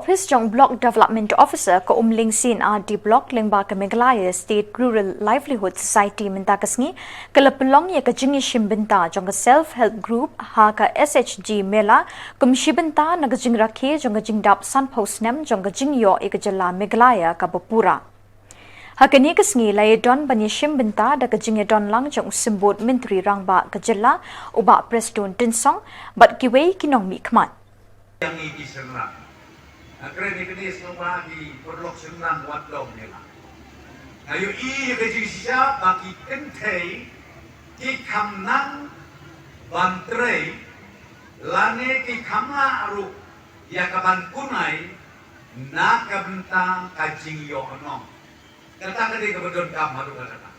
Office jong Block Development Officer ko Ling Sin di Block Lengba ke Meghalaya State Rural Livelihood Society minta kesngi kelapelong ya kejingi shimbenta jong self-help group ha ka SHG Mela kum shimbenta na kejing rakhe jong kejing dap Sun Post Nem jong kejing yo ikejala Meghalaya ka Bapura. Hakani kesngi lai don bani shimbenta da kejing don lang jong simbot menteri rangba kejala uba Preston Tinsong bat kiwei kinong mi khmat. Yang ini senang. Kerana ini semua di perlok senang buat dom nila. Ngayon kerja siya bagi kentai di kamnang bantrei lane di kamna aru ya kaban kunai na kabentang kajing yo onong. Kata kadi kebetulan kam haru kata.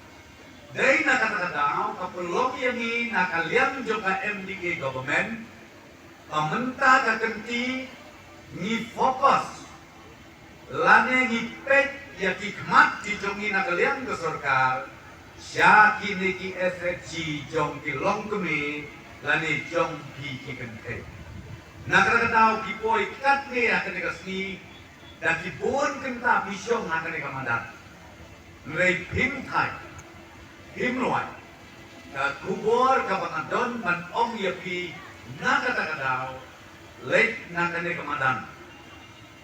Dari nak kata kapulok yang ini nak kalian juga MDK government pemerintah kakenti ni fokus lane ni pet ya kikmat di jongi nakalian ke sorkar sya kini ki SHG jong ki long kemi lane jong pi ki kente nakara tau ki poi kat ne akan kasni dan ki bon kenta bisyong akan kamandan rei pim thai pim loai ka kubor ka pangadon man ong ya pi nakata lek nakane kamadan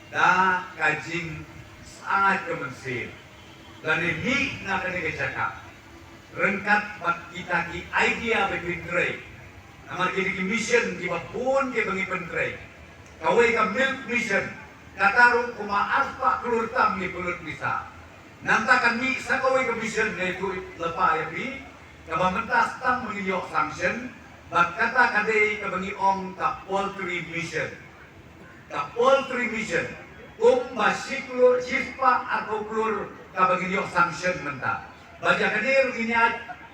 da kajing sangat kemensin dan ini nakane kecaka rengkat bat kita ki idea begindrei amar kini ki mission ki pun ke bengi pentrei kawai ka milk mission kataru kuma aspa kelur tam ni kulut bisa nantakan mi sakawai ka mission yaitu lepa ya pi kabamentas tam mengiyok sanction bat kata kadai kebengi ong ka poultry mission masih keluar chispa atau keluar kebengi yok sanction menta baca kadai rugini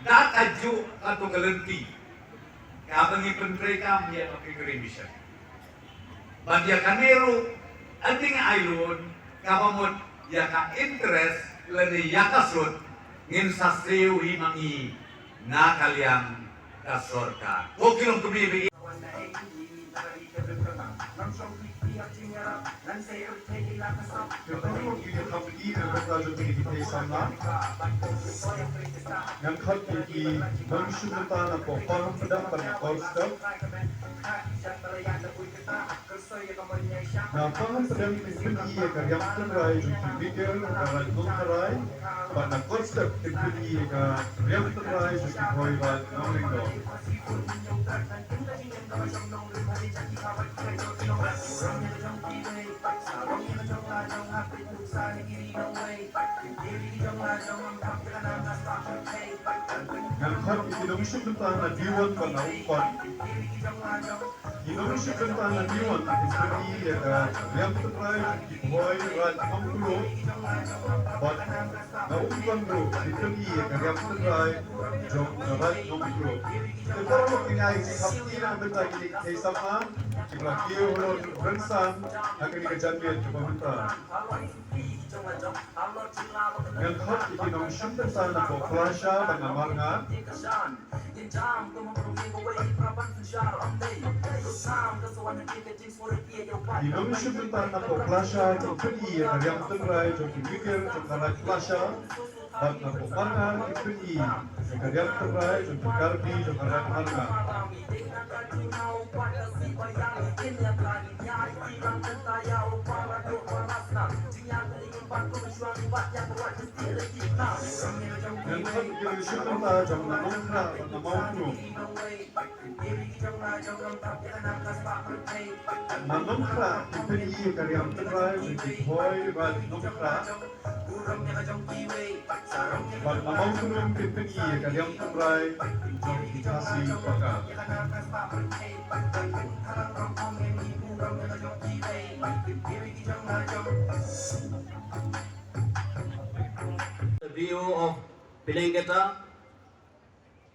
dat aju atau kelenti kebengi penteri kam ya poultry mission baca kaneru anting ailun kapamut ya ka interest lene ya kasut ngin saseu himangi na kalian kasorka. Kokilong kumibi. Yang kaki manusia na po parang pedang panakostok. Na parang pedang pinpuni yang terai untuk video orang terai panakostok pinpuni yang terai untuk hoirat nongendo. Ngangkat Indonesia tentang diwan panaupan. Indonesia tentang diwan istri yang terbaik di boy rat mangkulo. Bat naupan bro istri yang terbaik jom rat mangkulo. Kalau kita ini hati nak bentar ini sama kita kira orang bangsan akan dikejar coba bentar. Yang hot ini nong syukur sana po kelasya pengamangan. Di nong syukur sana po kelasya jadi yang terbaik jadi mikir jadi kelasya dan po mangan jadi yang terbaik jadi karbi jadi mangan. Yang kami syukur pada jam namanya namanya. Namanya diberi karya terbaik di boy dan namanya. Pada namanya diberi karya terbaik di kasih pakar. The view of Penangketa,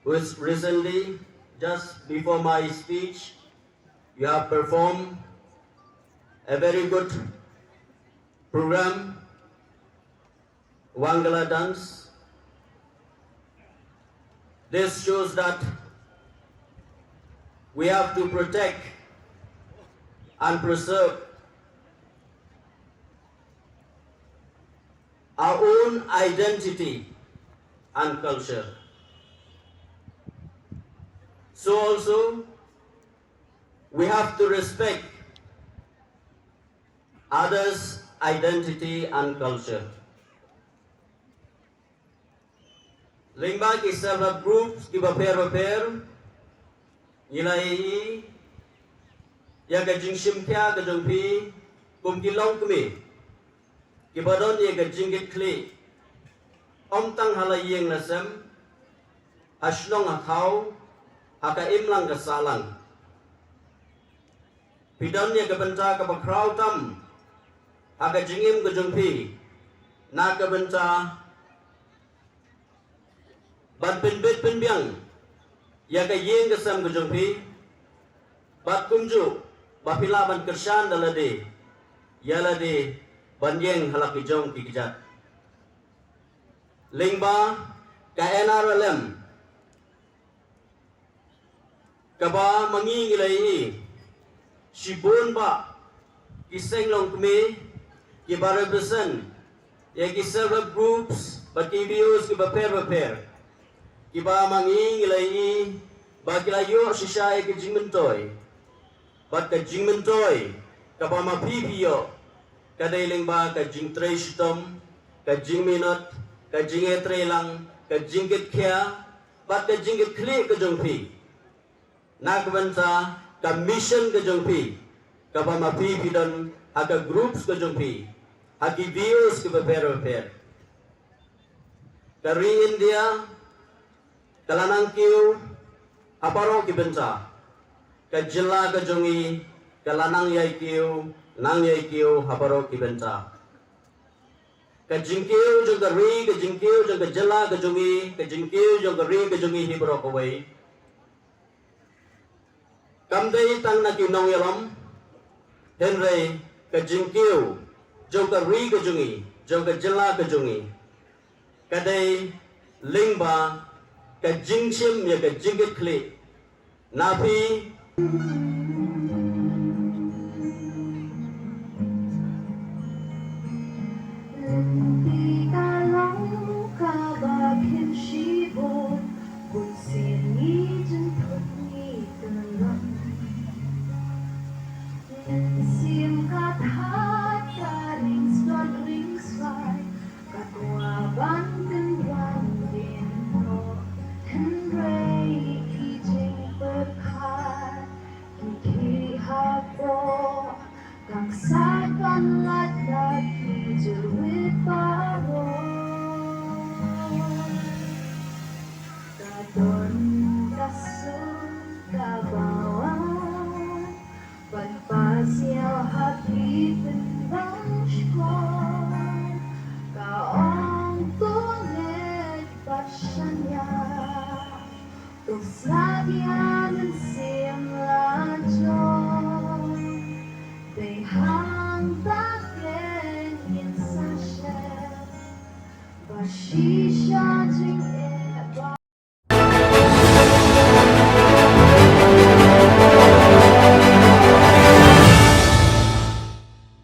which recently, just before my speech, you have performed a very good program, Wangala dance. This shows that we have to protect and preserve our own identity and culture. So also, we have to respect others' identity and culture. Lingba ki self-help groups ki baper nilai ya ka jingshim kya ka jongpi kum ki long kumi ki badon ye ka jingit kli om tang halayeng nasem haslong akau haka imlang ka salang pidon ye ka benta ka bakrau tam haka jingim ka jongpi na ka benta bat penbet penbiang ya ka yeng ka sam ka jongpi bat kumju bapila ban kersan dalade yalade banyeng halak kijong kikijat lingba ka NRLM kaba mangi ngilai shibun ba kiseng long kme ki represent ya ki self groups ba ki views ki baper kiba mangi ngilai ba kilayo shishay ki jingmentoy bat ka jingmentoy kaba mapipiyo kadailing ba ka jingtray shitom ka jingminot ka jingetre lang ka jingkit kya bat ka jingkit kli ka jongpi nakbanta ka mission ka jongpi kaba mapipidon aga groups ka jongpi hagi views ka baper kari India kalanang kiu aparo ki benta ka jilla ka jongi kalanang yai kiu nang yai kiu aparo ki benta ka jingkiu jong ka ri ka jingkiu jong ka jilla ka jongi ka jingkiu jong ka ri ka jongi hibro ko wai kamdei tang na ki nong yalam henrei ka jingkiu jong ka ri ka jongi jong ka jilla ka jongi kadai lingba ka jingshim ya ka jingit kli napi Pagpasyaw hati